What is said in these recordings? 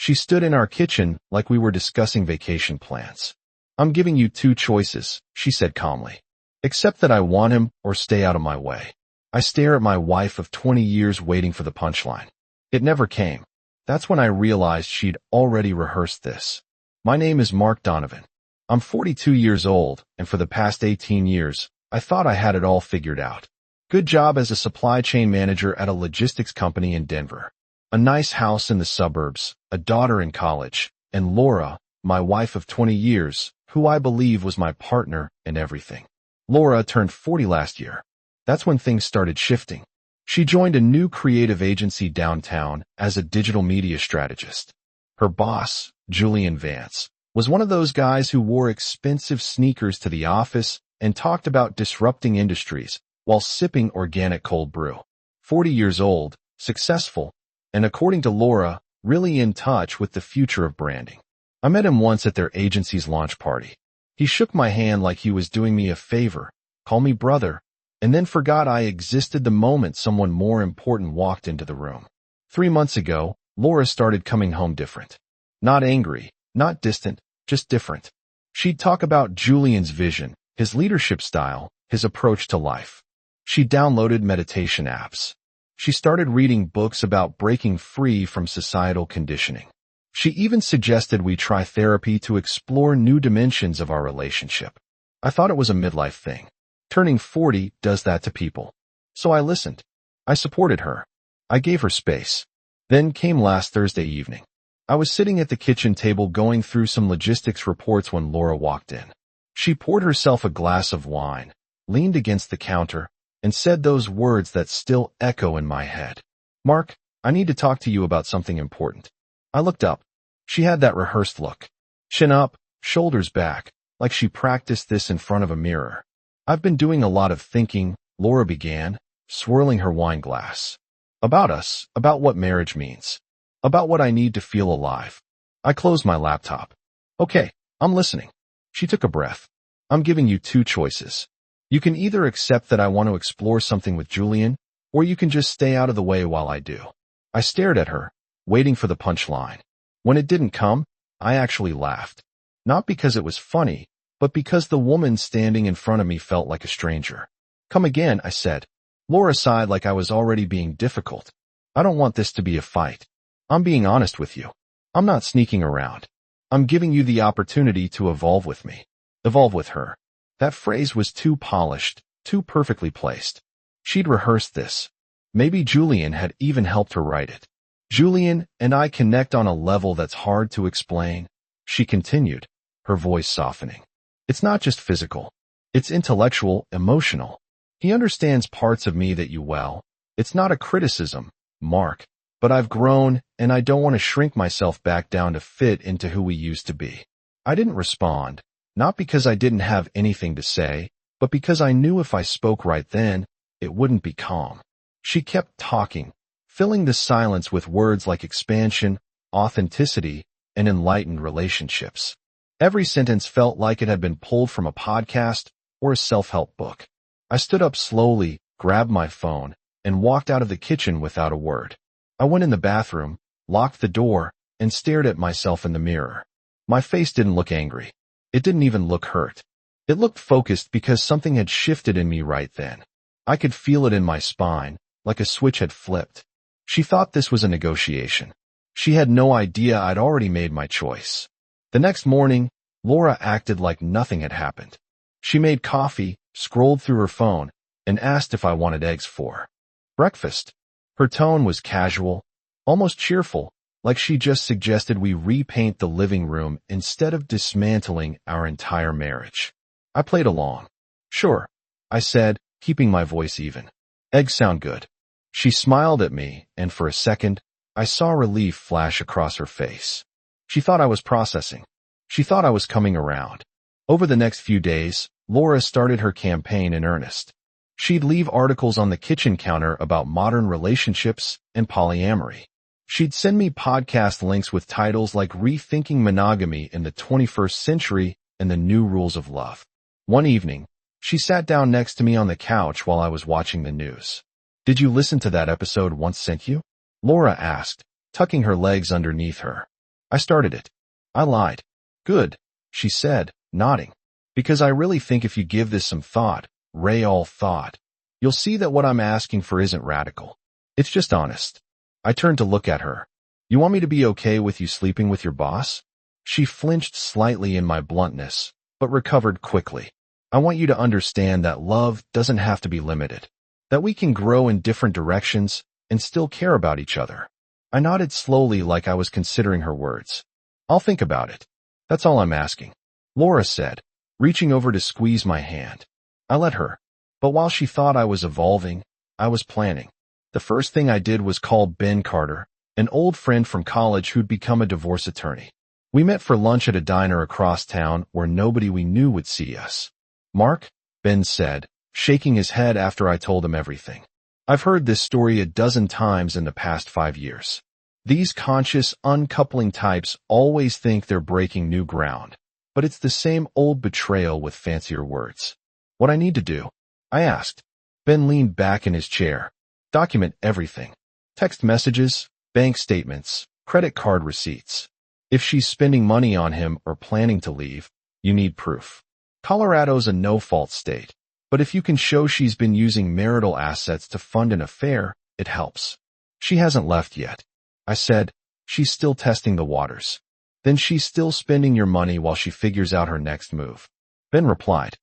She stood in our kitchen like we were discussing vacation plans. "I'm giving you two choices," she said calmly. "Accept that I want him or stay out of my way." I stare at my wife of 20 years waiting for the punchline. It never came. That's when I realized she'd already rehearsed this. "My name is Mark Donovan. I'm 42 years old, and for the past 18 years, I thought I had it all figured out. Good job as a supply chain manager at a logistics company in Denver. A nice house in the suburbs, a daughter in college, and Laura, my wife of 20 years, who I believe was my partner and everything." Laura turned 40 last year. That's when things started shifting. She joined a new creative agency downtown as a digital media strategist. Her boss, Julian Vance, was one of those guys who wore expensive sneakers to the office and talked about disrupting industries while sipping organic cold brew. 40 years old, successful, and according to Laura, really in touch with the future of branding. I met him once at their agency's launch party. He shook my hand like he was doing me a favor, called me brother, and then forgot I existed the moment someone more important walked into the room. 3 months ago, Laura started coming home different. Not angry, not distant, just different. She'd talk about Julian's vision, his leadership style, his approach to life. She downloaded meditation apps. She started reading books about breaking free from societal conditioning. She even suggested we try therapy to explore new dimensions of our relationship. I thought it was a midlife thing. Turning 40 does that to people. So I listened. I supported her. I gave her space. Then came last Thursday evening. I was sitting at the kitchen table going through some logistics reports when Laura walked in. She poured herself a glass of wine, leaned against the counter, and said those words that still echo in my head. "Mark, I need to talk to you about something important." I looked up. She had that rehearsed look. Chin up, shoulders back, like she practiced this in front of a mirror. "I've been doing a lot of thinking," Laura began, swirling her wine glass. "About us, about what marriage means, about what I need to feel alive." I closed my laptop. "Okay, I'm listening." She took a breath. "I'm giving you two choices. You can either accept that I want to explore something with Julian, or you can just stay out of the way while I do." I stared at her, waiting for the punchline. When it didn't come, I actually laughed. Not because it was funny, but because the woman standing in front of me felt like a stranger. "Come again," I said. Laura sighed like I was already being difficult. "I don't want this to be a fight. I'm being honest with you. I'm not sneaking around. I'm giving you the opportunity to evolve with me." Evolve with her. That phrase was too polished, too perfectly placed. She'd rehearsed this. Maybe Julian had even helped her write it. "Julian and I connect on a level that's hard to explain," she continued, her voice softening. "It's not just physical. It's intellectual, emotional. He understands parts of me that you well. It's not a criticism, Mark, but I've grown, and I don't want to shrink myself back down to fit into who we used to be." I didn't respond, not because I didn't have anything to say, but because I knew if I spoke right then, it wouldn't be calm. She kept talking, filling the silence with words like expansion, authenticity, and enlightened relationships. Every sentence felt like it had been pulled from a podcast or a self-help book. I stood up slowly, grabbed my phone, and walked out of the kitchen without a word. I went in the bathroom, locked the door, and stared at myself in the mirror. My face didn't look angry. It didn't even look hurt. It looked focused because something had shifted in me right then. I could feel it in my spine, like a switch had flipped. She thought this was a negotiation. She had no idea I'd already made my choice. The next morning, Laura acted like nothing had happened. She made coffee, scrolled through her phone, and asked if I wanted eggs for breakfast. Her tone was casual, almost cheerful, like she just suggested we repaint the living room instead of dismantling our entire marriage. I played along. "Sure," I said, keeping my voice even. "Eggs sound good." She smiled at me, and for a second, I saw relief flash across her face. She thought I was processing. She thought I was coming around. Over the next few days, Laura started her campaign in earnest. She'd leave articles on the kitchen counter about modern relationships and polyamory. She'd send me podcast links with titles like Rethinking Monogamy in the 21st Century and The New Rules of Love. One evening, she sat down next to me on the couch while I was watching the news. "Did you listen to that episode Once Sent You?" Laura asked, tucking her legs underneath her. I started it. I lied. Good, she said, nodding. Because I really think if you give this some thought, real thought, you'll see that what I'm asking for isn't radical. It's just honest. I turned to look at her. You want me to be okay with you sleeping with your boss? She flinched slightly in my bluntness, but recovered quickly. I want you to understand that love doesn't have to be limited, that we can grow in different directions and still care about each other. I nodded slowly like I was considering her words. I'll think about it. That's all I'm asking, Laura said, reaching over to squeeze my hand. I let her, but while she thought I was evolving, I was planning. The first thing I did was call Ben Carter, an old friend from college who'd become a divorce attorney. We met for lunch at a diner across town where nobody we knew would see us. Mark, Ben said, shaking his head after I told him everything. I've heard this story a dozen times in the past 5 years. These conscious, uncoupling types always think they're breaking new ground, but it's the same old betrayal with fancier words. What I need to do? I asked. Ben leaned back in his chair. Document everything. Text messages, bank statements, credit card receipts. If she's spending money on him or planning to leave, you need proof. Colorado's a no-fault state, but if you can show she's been using marital assets to fund an affair, it helps. She hasn't left yet. I said, she's still testing the waters. Then she's still spending your money while she figures out her next move. Ben replied.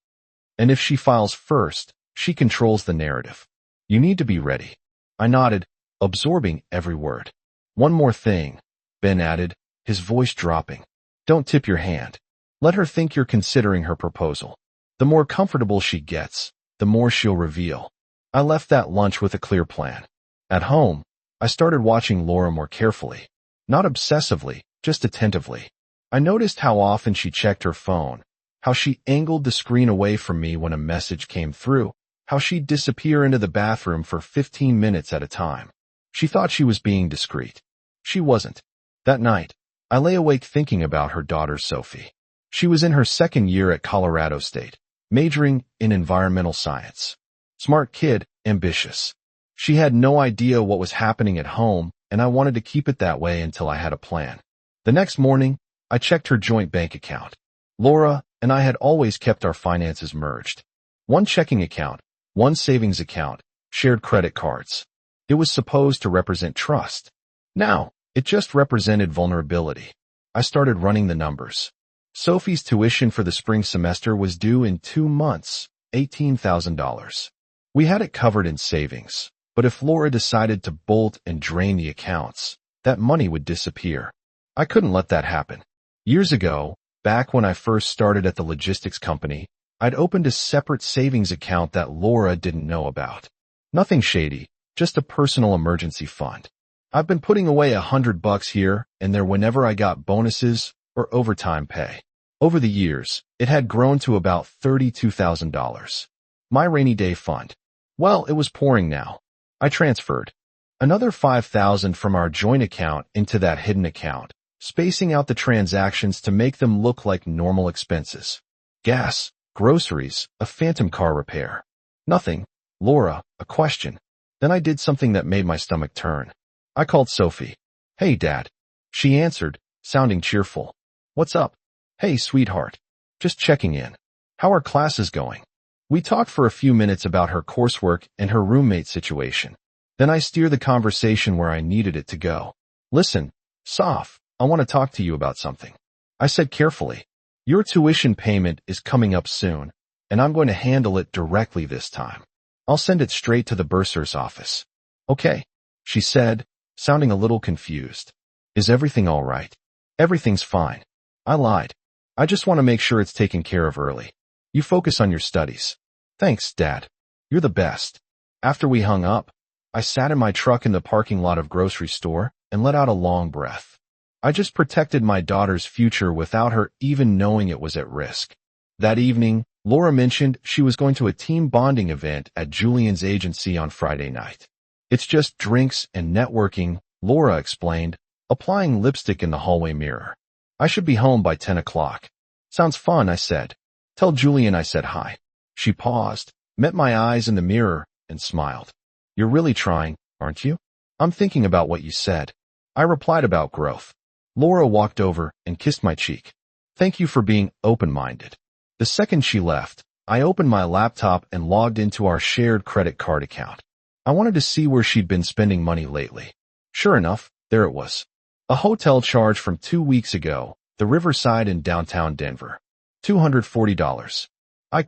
And if she files first, she controls the narrative. You need to be ready. I nodded, absorbing every word. One more thing, Ben added, his voice dropping. Don't tip your hand. Let her think you're considering her proposal. The more comfortable she gets, the more she'll reveal. I left that lunch with a clear plan. At home, I started watching Laura more carefully. Not obsessively, just attentively. I noticed how often she checked her phone, how she angled the screen away from me when a message came through, how she'd disappear into the bathroom for 15 minutes at a time. She thought she was being discreet. She wasn't. That night, I lay awake thinking about her daughter Sophie. She was in her second year at Colorado State, majoring in environmental science. Smart kid, ambitious. She had no idea what was happening at home, and I wanted to keep it that way until I had a plan. The next morning, I checked her joint bank account. Laura and I had always kept our finances merged. One checking account, one savings account, shared credit cards. It was supposed to represent trust. Now, it just represented vulnerability. I started running the numbers. Sophie's tuition for the spring semester was due in 2 months, $18,000. We had it covered in savings, but if Laura decided to bolt and drain the accounts, that money would disappear. I couldn't let that happen. Years ago, back when I first started at the logistics company, I'd opened a separate savings account that Laura didn't know about. Nothing shady, just a personal emergency fund. I've been putting away $100 here and there whenever I got bonuses or overtime pay. Over the years, it had grown to about $32,000. My rainy day fund. Well, it was pouring now. I transferred another $5,000 from our joint account into that hidden account, spacing out the transactions to make them look like normal expenses. Gas, groceries, a phantom car repair. Nothing. Laura, a question. Then I did something that made my stomach turn. I called Sophie. Hey, Dad. She answered, sounding cheerful. What's up? Hey, sweetheart. Just checking in. How are classes going? We talked for a few minutes about her coursework and her roommate situation. Then I steered the conversation where I needed it to go. Listen, Soph, I want to talk to you about something. I said carefully. Your tuition payment is coming up soon, and I'm going to handle it directly this time. I'll send it straight to the bursar's office. Okay, she said, sounding a little confused. Is everything all right? Everything's fine. I lied. I just want to make sure it's taken care of early. You focus on your studies. Thanks, Dad. You're the best. After we hung up, I sat in my truck in the parking lot of grocery store and let out a long breath. I just protected my daughter's future without her even knowing it was at risk. That evening, Laura mentioned she was going to a team bonding event at Julian's agency on Friday night. It's just drinks and networking, Laura explained, applying lipstick in the hallway mirror. I should be home by 10 o'clock. Sounds fun, I said. Tell Julian I said hi. She paused, met my eyes in the mirror, and smiled. You're really trying, aren't you? I'm thinking about what you said. I replied about growth. Laura walked over and kissed my cheek. Thank you for being open-minded. The second she left, I opened my laptop and logged into our shared credit card account. I wanted to see where she'd been spending money lately. Sure enough, there it was. A hotel charge from 2 weeks ago, the Riverside in downtown Denver. $240. I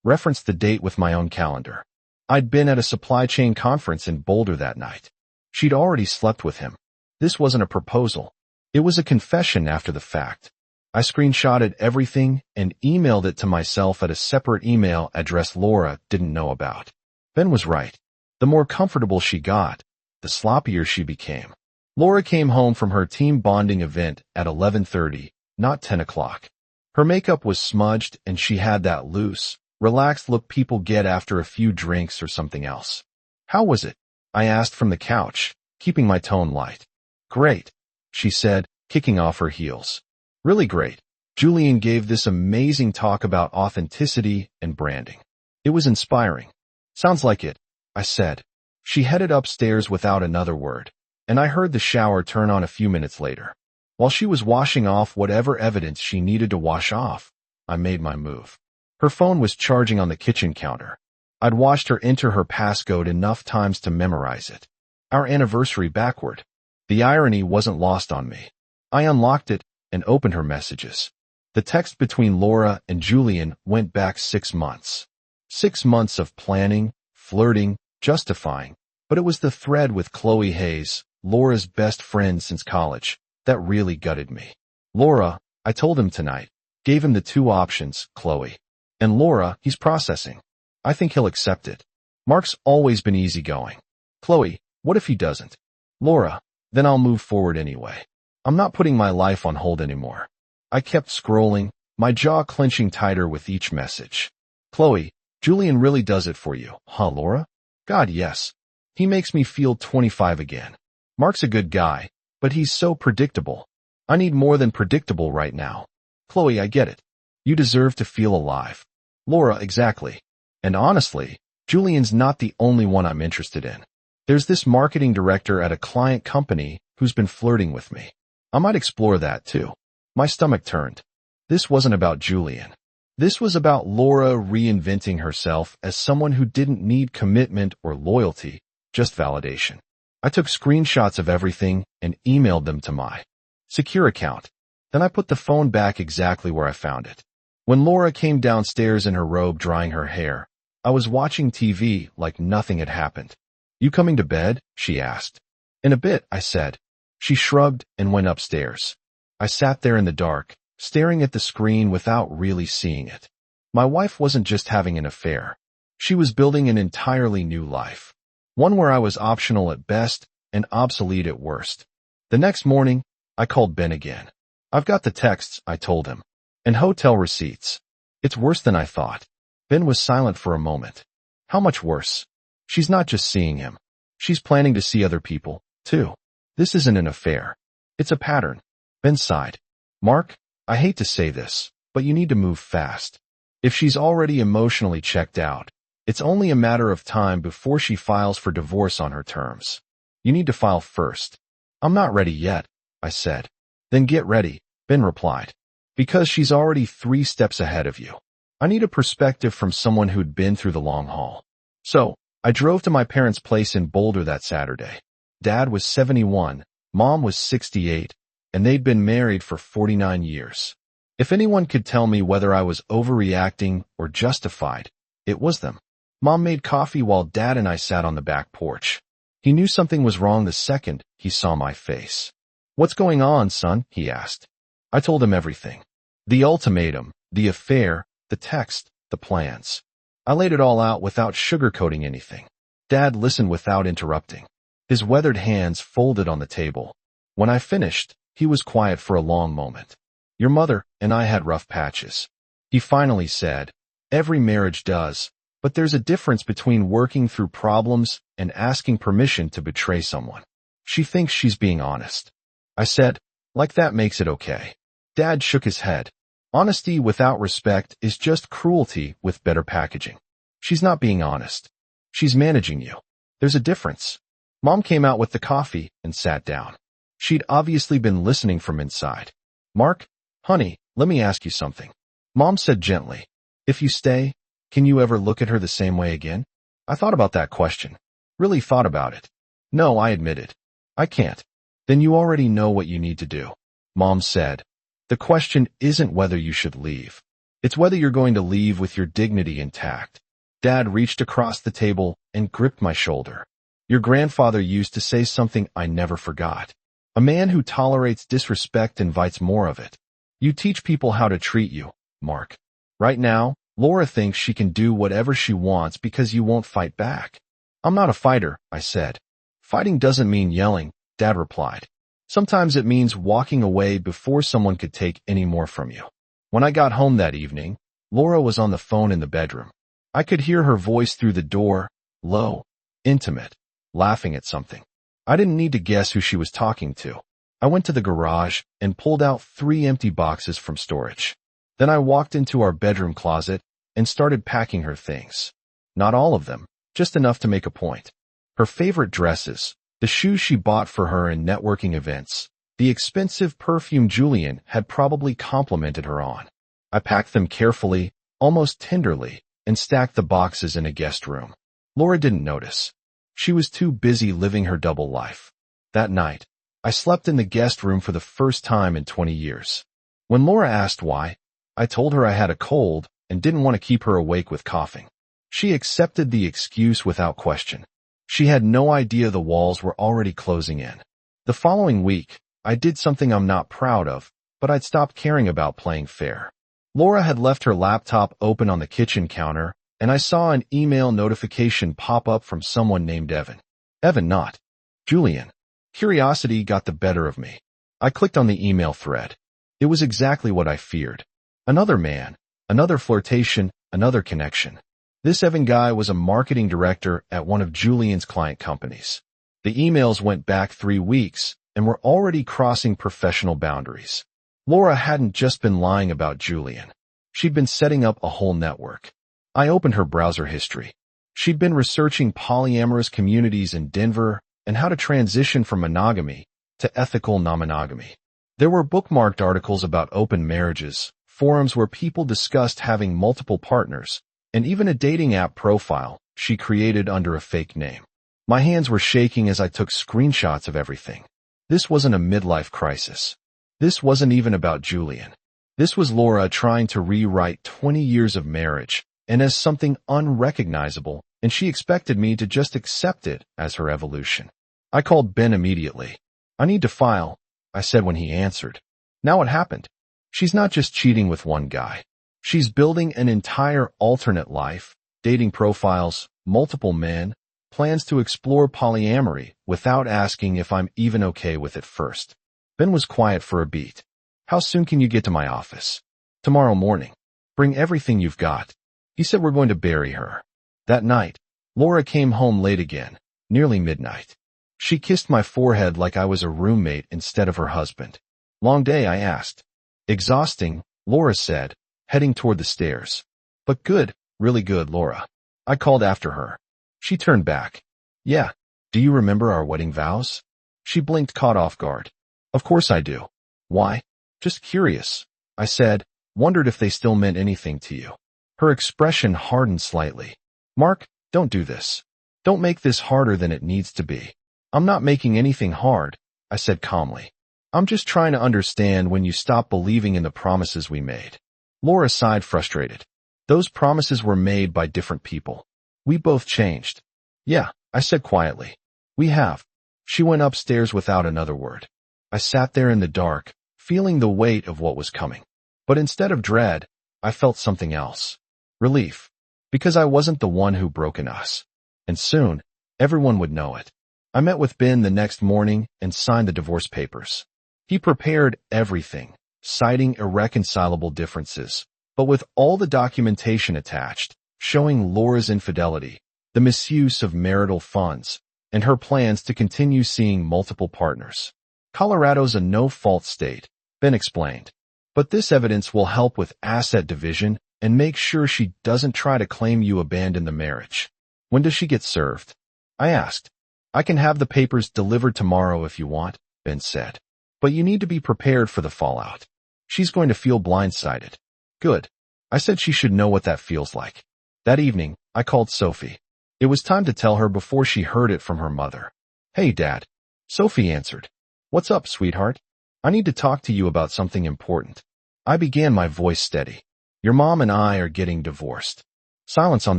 referenced the date with my own calendar. I'd been at a supply chain conference in Boulder that night. She'd already slept with him. This wasn't a proposal. It was a confession after the fact. I screenshotted everything and emailed it to myself at a separate email address Laura didn't know about. Ben was right. The more comfortable she got, the sloppier she became. Laura came home from her team bonding event at 11:30, not 10 o'clock. Her makeup was smudged and she had that loose, relaxed look people get after a few drinks or something else. How was it? I asked from the couch, keeping my tone light. Great, she said, kicking off her heels. Really great. Julian gave this amazing talk about authenticity and branding. It was inspiring. Sounds like it, I said. She headed upstairs without another word, and I heard the shower turn on a few minutes later. While she was washing off whatever evidence she needed to wash off, I made my move. Her phone was charging on the kitchen counter. I'd watched her enter her passcode enough times to memorize it. Our anniversary backward. The irony wasn't lost on me. I unlocked it and opened her messages. The text between Laura and Julian went back 6 months. 6 months of planning, flirting, justifying, but it was the thread with Chloe Hayes, Laura's best friend since college, that really gutted me. Laura, I told him tonight, gave him the 2 options, Chloe. And Laura, he's processing. I think he'll accept it. Mark's always been easygoing. Chloe, what if he doesn't? Laura, then I'll move forward anyway. I'm not putting my life on hold anymore. I kept scrolling, my jaw clenching tighter with each message. Chloe, Julian really does it for you, huh, Laura? God, yes. He makes me feel 25 again. Mark's a good guy, but he's so predictable. I need more than predictable right now. Chloe, I get it. You deserve to feel alive. Laura, exactly. And honestly, Julian's not the only one I'm interested in. There's this marketing director at a client company who's been flirting with me. I might explore that too. My stomach turned. This wasn't about Julian. This was about Laura reinventing herself as someone who didn't need commitment or loyalty, just validation. I took screenshots of everything and emailed them to my secure account. Then I put the phone back exactly where I found it. When Laura came downstairs in her robe drying her hair, I was watching TV like nothing had happened. You coming to bed? She asked. In a bit, I said. She shrugged and went upstairs. I sat there in the dark, staring at the screen without really seeing it. My wife wasn't just having an affair. She was building an entirely new life. One where I was optional at best and obsolete at worst. The next morning, I called Ben again. I've got the texts, I told him. And hotel receipts. It's worse than I thought. Ben was silent for a moment. How much worse? She's not just seeing him. She's planning to see other people, too. This isn't an affair. It's a pattern. Ben sighed. Mark, I hate to say this, but you need to move fast. If she's already emotionally checked out, it's only a matter of time before she files for divorce on her terms. You need to file first. I'm not ready yet, I said. Then get ready, Ben replied. Because she's already 3 steps ahead of you. I need a perspective from someone who'd been through the long haul. So, I drove to my parents' place in Boulder that Saturday. Dad was 71, Mom was 68, and they'd been married for 49 years. If anyone could tell me whether I was overreacting or justified, it was them. Mom made coffee while Dad and I sat on the back porch. He knew something was wrong the second he saw my face. What's going on, son? He asked. I told him everything. The ultimatum, the affair, the text, the plans. I laid it all out without sugarcoating anything. Dad listened without interrupting. His weathered hands folded on the table. When I finished, he was quiet for a long moment. Your mother and I had rough patches. He finally said, every marriage does, but there's a difference between working through problems and asking permission to betray someone. She thinks she's being honest. I said, like that makes it okay. Dad shook his head. Honesty without respect is just cruelty with better packaging. She's not being honest. She's managing you. There's a difference. Mom came out with the coffee and sat down. She'd obviously been listening from inside. "Mark, honey, let me ask you something," Mom said gently. "If you stay, can you ever look at her the same way again?" I thought about that question. Really thought about it. "No," I admitted. "I can't." "Then you already know what you need to do," Mom said. "The question isn't whether you should leave. It's whether you're going to leave with your dignity intact." Dad reached across the table and gripped my shoulder. "Your grandfather used to say something I never forgot. A man who tolerates disrespect invites more of it. You teach people how to treat you, Mark. Right now, Laura thinks she can do whatever she wants because you won't fight back." "I'm not a fighter," I said. "Fighting doesn't mean yelling," Dad replied. "Sometimes it means walking away before someone could take any more from you." When I got home that evening, Laura was on the phone in the bedroom. I could hear her voice through the door, low, intimate, laughing at something. I didn't need to guess who she was talking to. I went to the garage and pulled out 3 empty boxes from storage. Then I walked into our bedroom closet and started packing her things. Not all of them, just enough to make a point. Her favorite dresses, the shoes she bought for her in networking events, the expensive perfume Julian had probably complimented her on. I packed them carefully, almost tenderly, and stacked the boxes in a guest room. Laura didn't notice. She was too busy living her double life. That night, I slept in the guest room for the first time in 20 years. When Laura asked why, I told her I had a cold and didn't want to keep her awake with coughing. She accepted the excuse without question. She had no idea the walls were already closing in. The following week, I did something I'm not proud of, but I'd stopped caring about playing fair. Laura had left her laptop open on the kitchen counter, and I saw an email notification pop up from someone named Evan. Evan, not Julian. Curiosity got the better of me. I clicked on the email thread. It was exactly what I feared. Another man, another flirtation, another connection. This Evan guy was a marketing director at one of Julian's client companies. The emails went back 3 weeks and were already crossing professional boundaries. Laura hadn't just been lying about Julian. She'd been setting up a whole network. I opened her browser history. She'd been researching polyamorous communities in Denver and how to transition from monogamy to ethical non-monogamy. There were bookmarked articles about open marriages, forums where people discussed having multiple partners, and even a dating app profile she created under a fake name. My hands were shaking as I took screenshots of everything. This wasn't a midlife crisis. This wasn't even about Julian. This was Laura trying to rewrite 20 years of marriage, and as something unrecognizable, and she expected me to just accept it as her evolution. I called Ben immediately. "I need to file," I said when he answered. Now it happened. She's not just cheating with one guy. She's building an entire alternate life, dating profiles, multiple men, plans to explore polyamory without asking if I'm even okay with it first. Ben was quiet for a beat. "How soon can you get to my office?" "Tomorrow morning. Bring everything you've got." He said we're going to bury her. That night, Laura came home late again, nearly midnight. She kissed my forehead like I was a roommate instead of her husband. "Long day?" I asked. "Exhausting," Laura said, heading toward the stairs. "But good, really good, Laura." I called after her. She turned back. "Yeah. Do you remember our wedding vows?" She blinked, caught off guard. "Of course I do." "Why?" "Just curious," I said, wondered if they still meant anything to you. Her expression hardened slightly. "Mark, don't do this. Don't make this harder than it needs to be." "I'm not making anything hard," I said calmly. "I'm just trying to understand when you stop believing in the promises we made." Laura sighed, frustrated. "Those promises were made by different people. We both changed." "Yeah," I said quietly. "We have." She went upstairs without another word. I sat there in the dark, feeling the weight of what was coming. But instead of dread, I felt something else. Relief. Because I wasn't the one who broken us. And soon, everyone would know it. I met with Ben the next morning and signed the divorce papers. He prepared everything, citing irreconcilable differences, but with all the documentation attached, showing Laura's infidelity, the misuse of marital funds, and her plans to continue seeing multiple partners. "Colorado's a no-fault state," Ben explained. "But this evidence will help with asset division and make sure she doesn't try to claim you abandoned the marriage." "When does she get served?" I asked. "I can have the papers delivered tomorrow if you want." Ben said. But you need to be prepared for the fallout. She's going to feel blindsided. Good. I said she should know what that feels like. That evening, I called Sophie. It was time to tell her before she heard it from her mother. Hey, Dad. Sophie answered. What's up, sweetheart? I need to talk to you about something important. I began, my voice steady. Your mom and I are getting divorced. Silence on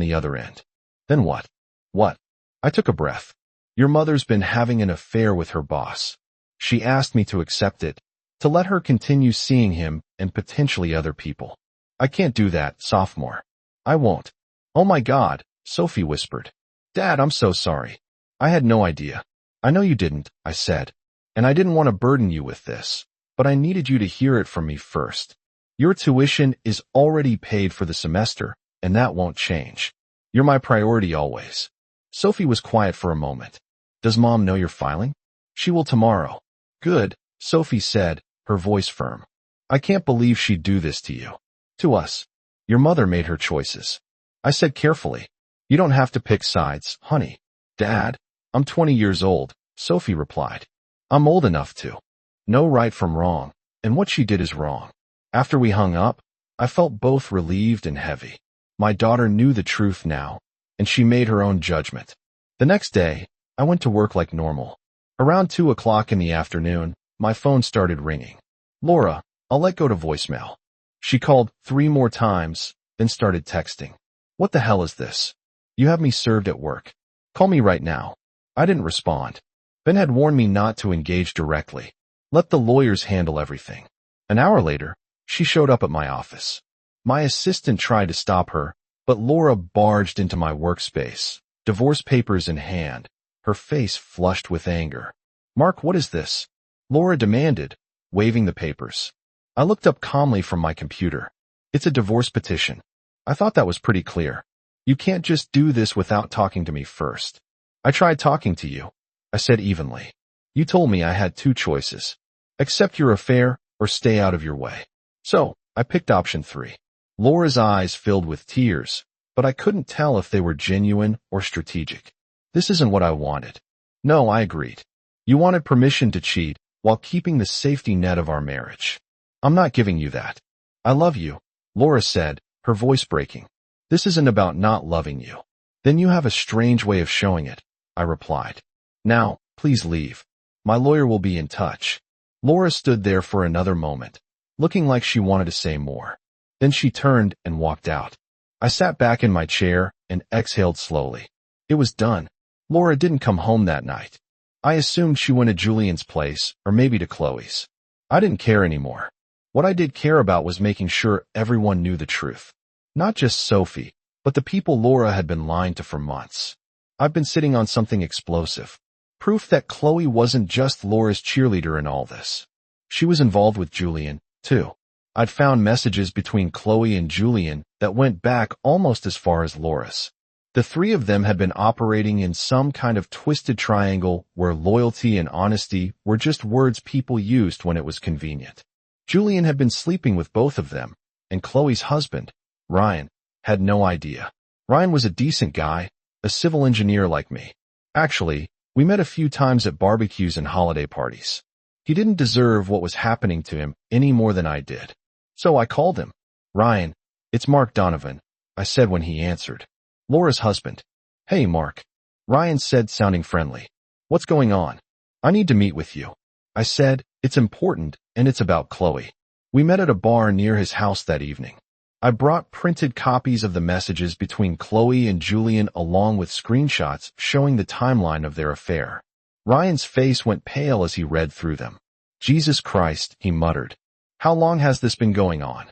the other end. Then what? What? I took a breath. Your mother's been having an affair with her boss. She asked me to accept it, to let her continue seeing him and potentially other people. I can't do that, sophomore. I won't. Oh my God, Sophie whispered. Dad, I'm so sorry. I had no idea. I know you didn't, I said. And I didn't want to burden you with this, but I needed you to hear it from me first. Your tuition is already paid for the semester, and that won't change. You're my priority always. Sophie was quiet for a moment. Does Mom know you're filing? She will tomorrow. Good, Sophie said, her voice firm. I can't believe she'd do this to you. To us. Your mother made her choices. I said carefully. You don't have to pick sides, honey. Dad, I'm 20 years old, Sophie replied. I'm old enough to know right from wrong, and what she did is wrong. After we hung up, I felt both relieved and heavy. My daughter knew the truth now, and she made her own judgment. The next day, I went to work like normal. Around 2 o'clock in the afternoon, my phone started ringing. Laura, I'll let go to voicemail. She called 3 more times, then started texting. What the hell is this? You have me served at work. Call me right now. I didn't respond. Ben had warned me not to engage directly. Let the lawyers handle everything. An hour later, she showed up at my office. My assistant tried to stop her, but Laura barged into my workspace, divorce papers in hand, her face flushed with anger. Mark, what is this? Laura demanded, waving the papers. I looked up calmly from my computer. It's a divorce petition. I thought that was pretty clear. You can't just do this without talking to me first. I tried talking to you, I said evenly. You told me I had 2 choices. Accept your affair or stay out of your way. So, I picked option 3. Laura's eyes filled with tears, but I couldn't tell if they were genuine or strategic. This isn't what I wanted. No, I agreed. You wanted permission to cheat while keeping the safety net of our marriage. I'm not giving you that. I love you, Laura said, her voice breaking. This isn't about not loving you. Then you have a strange way of showing it, I replied. Now, please leave. My lawyer will be in touch. Laura stood there for another moment, looking like she wanted to say more. Then she turned and walked out. I sat back in my chair and exhaled slowly. It was done. Laura didn't come home that night. I assumed she went to Julian's place or maybe to Chloe's. I didn't care anymore. What I did care about was making sure everyone knew the truth. Not just Sophie, but the people Laura had been lying to for months. I've been sitting on something explosive. Proof that Chloe wasn't just Laura's cheerleader in all this. She was involved with Julian, too. I'd found messages between Chloe and Julian that went back almost as far as Laura's. The 3 of them had been operating in some kind of twisted triangle where loyalty and honesty were just words people used when it was convenient. Julian had been sleeping with both of them, and Chloe's husband, Ryan, had no idea. Ryan was a decent guy, a civil engineer like me. Actually, we met a few times at barbecues and holiday parties. He didn't deserve what was happening to him any more than I did. So I called him. Ryan, it's Mark Donovan, I said when he answered. Laura's husband. Hey, Mark. Ryan said, sounding friendly. What's going on? I need to meet with you. I said, it's important, and it's about Chloe. We met at a bar near his house that evening. I brought printed copies of the messages between Chloe and Julian along with screenshots showing the timeline of their affair. Ryan's face went pale as he read through them. Jesus Christ, he muttered. How long has this been going on?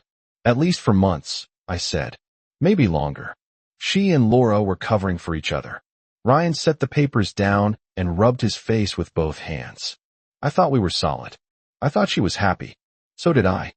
At least for months, I said. Maybe longer. She and Laura were covering for each other. Ryan set the papers down and rubbed his face with both hands. I thought we were solid. I thought she was happy. So did I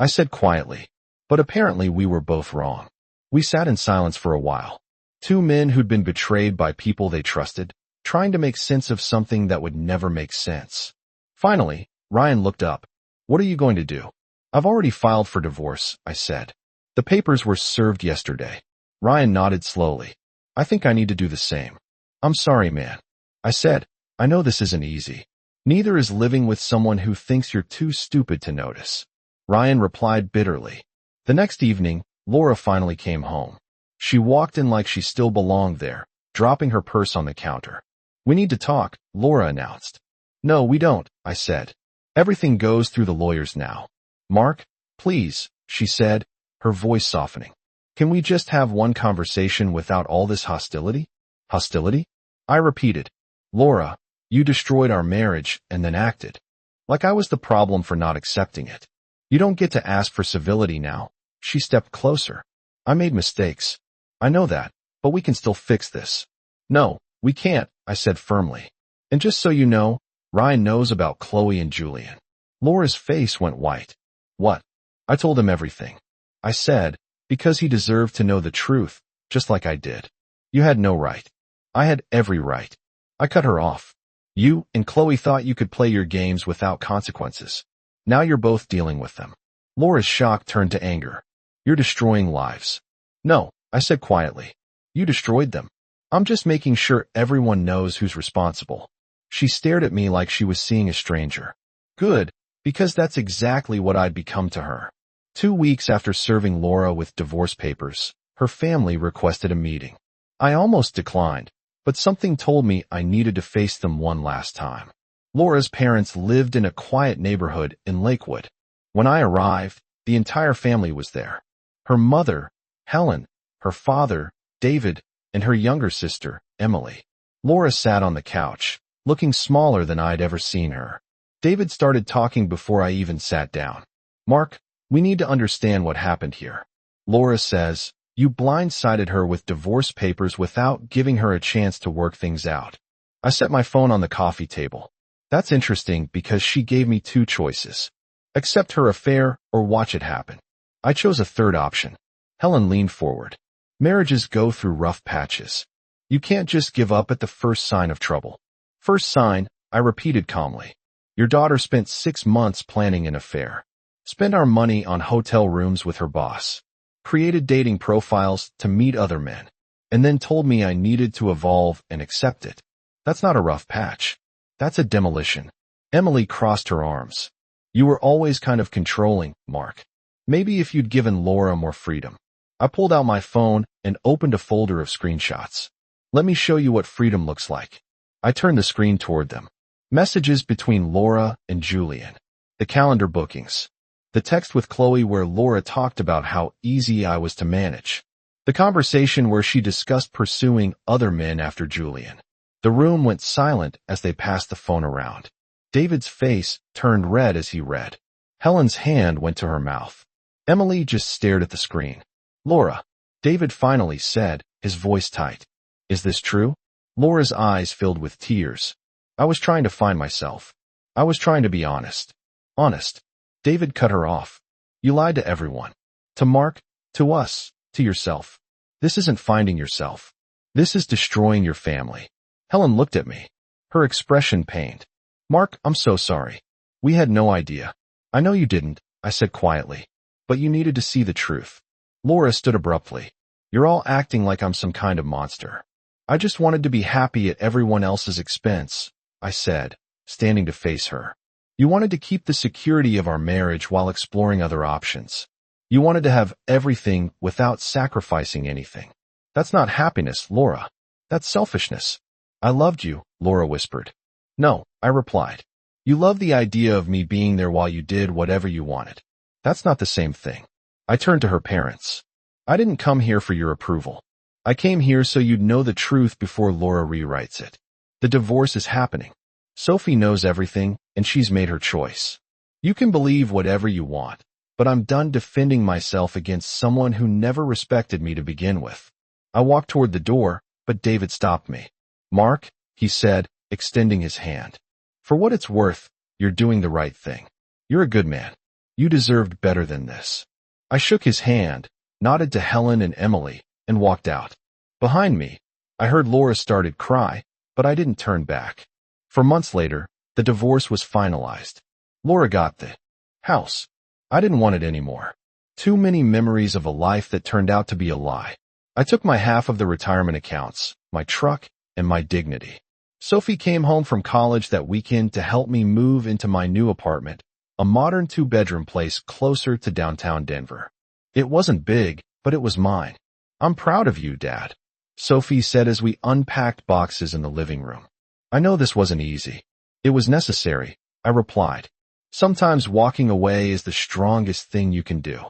said quietly. But apparently we were both wrong. We sat in silence for a while. 2 men who'd been betrayed by people they trusted, trying to make sense of something that would never make sense. Finally, Ryan looked up. What are you going to do? I've already filed for divorce, I said. The papers were served yesterday. Ryan nodded slowly. I think I need to do the same. I'm sorry, man. I said, I know this isn't easy. Neither is living with someone who thinks you're too stupid to notice. Ryan replied bitterly. The next evening, Laura finally came home. She walked in like she still belonged there, dropping her purse on the counter. We need to talk, Laura announced. No, we don't, I said. Everything goes through the lawyers now. Mark, please, she said, her voice softening. Can we just have one conversation without all this hostility? Hostility? I repeated. Laura, you destroyed our marriage and then acted like I was the problem for not accepting it. You don't get to ask for civility now. She stepped closer. I made mistakes. I know that, but we can still fix this. No, we can't, I said firmly. And just so you know, Ryan knows about Chloe and Julian. Laura's face went white. What? I told him everything. I said, because he deserved to know the truth, just like I did. You had no right. I had every right. I cut her off. You and Chloe thought you could play your games without consequences. Now you're both dealing with them. Laura's shock turned to anger. You're destroying lives. No, I said quietly. You destroyed them. I'm just making sure everyone knows who's responsible. She stared at me like she was seeing a stranger. Good, because that's exactly what I'd become to her. 2 weeks after serving Laura with divorce papers, her family requested a meeting. I almost declined, but something told me I needed to face them one last time. Laura's parents lived in a quiet neighborhood in Lakewood. When I arrived, the entire family was there. Her mother, Helen, her father, David, and her younger sister, Emily. Laura sat on the couch, looking smaller than I'd ever seen her. David started talking before I even sat down. Mark, we need to understand what happened here. Laura says, you blindsided her with divorce papers without giving her a chance to work things out. I set my phone on the coffee table. That's interesting because she gave me 2 choices. Accept her affair or watch it happen. I chose a third option. Helen leaned forward. Marriages go through rough patches. You can't just give up at the first sign of trouble. First sign, I repeated calmly. Your daughter spent 6 months planning an affair. Spent our money on hotel rooms with her boss. Created dating profiles to meet other men. And then told me I needed to evolve and accept it. That's not a rough patch. That's a demolition. Emily crossed her arms. You were always kind of controlling, Mark. Maybe if you'd given Laura more freedom. I pulled out my phone and opened a folder of screenshots. Let me show you what freedom looks like. I turned the screen toward them. Messages between Laura and Julian. The calendar bookings. The text with Chloe where Laura talked about how easy I was to manage. The conversation where she discussed pursuing other men after Julian. The room went silent as they passed the phone around. David's face turned red as he read. Helen's hand went to her mouth. Emily just stared at the screen. Laura, David finally said, his voice tight. Is this true? Laura's eyes filled with tears. I was trying to find myself. I was trying to be honest. Honest. David cut her off. You lied to everyone. To Mark, to us, to yourself. This isn't finding yourself. This is destroying your family. Helen looked at me. Her expression pained. Mark, I'm so sorry. We had no idea. I know you didn't, I said quietly. But you needed to see the truth. Laura stood abruptly. You're all acting like I'm some kind of monster. I just wanted to be happy at everyone else's expense, I said, standing to face her. You wanted to keep the security of our marriage while exploring other options. You wanted to have everything without sacrificing anything. That's not happiness, Laura. That's selfishness. I loved you, Laura whispered. No, I replied. You loved the idea of me being there while you did whatever you wanted. That's not the same thing. I turned to her parents. I didn't come here for your approval. I came here so you'd know the truth before Laura rewrites it. The divorce is happening. Sophie knows everything, and she's made her choice. You can believe whatever you want, but I'm done defending myself against someone who never respected me to begin with. I walked toward the door, but David stopped me. Mark, he said, extending his hand. For what it's worth, you're doing the right thing. You're a good man. You deserved better than this. I shook his hand, nodded to Helen and Emily, and walked out. Behind me, I heard Laura started cry, but I didn't turn back. For months later, the divorce was finalized. Laura got the house. I didn't want it anymore. Too many memories of a life that turned out to be a lie. I took my half of the retirement accounts, my truck, and my dignity. Sophie came home from college that weekend to help me move into my new apartment, a modern two-bedroom place closer to downtown Denver. It wasn't big, but it was mine. I'm proud of you, Dad, Sophie said as we unpacked boxes in the living room. I know this wasn't easy. It was necessary, I replied. Sometimes walking away is the strongest thing you can do.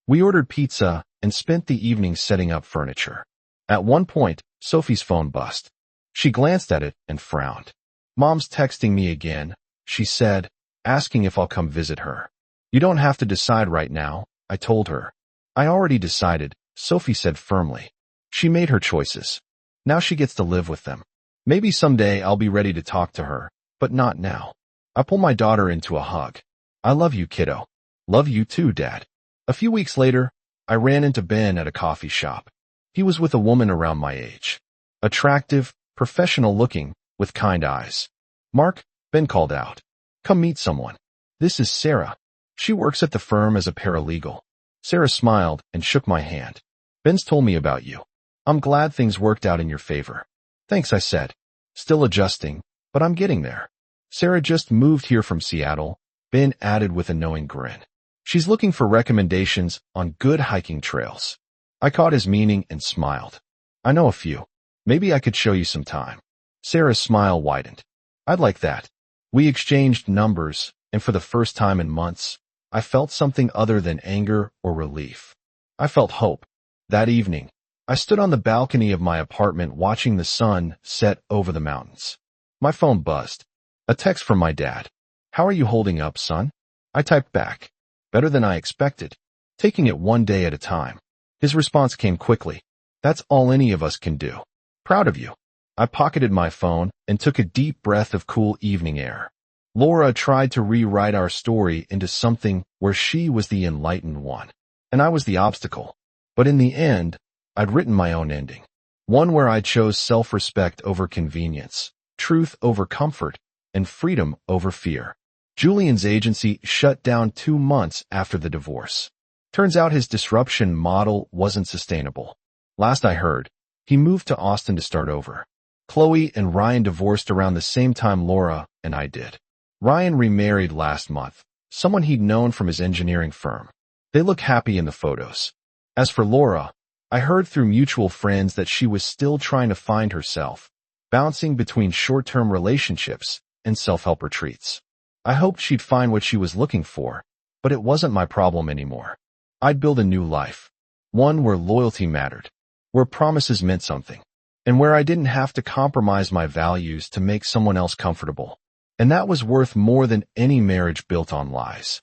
We ordered pizza and spent the evening setting up furniture. At one point, Sophie's phone buzzed. She glanced at it and frowned. Mom's texting me again, she said, asking if I'll come visit her. You don't have to decide right now, I told her. I already decided, Sophie said firmly. She made her choices. Now she gets to live with them. Maybe someday I'll be ready to talk to her, but not now. I pull my daughter into a hug. I love you, kiddo. Love you too, Dad. A few weeks later, I ran into Ben at a coffee shop. He was with a woman around my age. Attractive, professional-looking, with kind eyes. Mark, Ben called out. Come meet someone. This is Sarah. She works at the firm as a paralegal. Sarah smiled and shook my hand. Ben's told me about you. I'm glad things worked out in your favor. Thanks, I said. Still adjusting, but I'm getting there. Sarah just moved here from Seattle, Ben added with a knowing grin. She's looking for recommendations on good hiking trails. I caught his meaning and smiled. I know a few. Maybe I could show you some time. Sarah's smile widened. I'd like that. We exchanged numbers, and for the first time in months, I felt something other than anger or relief. I felt hope. That evening, I stood on the balcony of my apartment watching the sun set over the mountains. My phone buzzed. A text from my dad. How are you holding up, son? I typed back. Better than I expected. Taking it one day at a time. His response came quickly. That's all any of us can do. Proud of you. I pocketed my phone and took a deep breath of cool evening air. Laura tried to rewrite our story into something where she was the enlightened one, and I was the obstacle. But in the end, I'd written my own ending. One where I chose self-respect over convenience, truth over comfort, and freedom over fear. Julian's agency shut down 2 months after the divorce. Turns out his disruption model wasn't sustainable. Last I heard, he moved to Austin to start over. Chloe and Ryan divorced around the same time Laura and I did. Ryan remarried last month, someone he'd known from his engineering firm. They look happy in the photos. As for Laura, I heard through mutual friends that she was still trying to find herself, bouncing between short-term relationships and self-help retreats. I hoped she'd find what she was looking for, but it wasn't my problem anymore. I'd build a new life, one where loyalty mattered, where promises meant something, and where I didn't have to compromise my values to make someone else comfortable. And that was worth more than any marriage built on lies.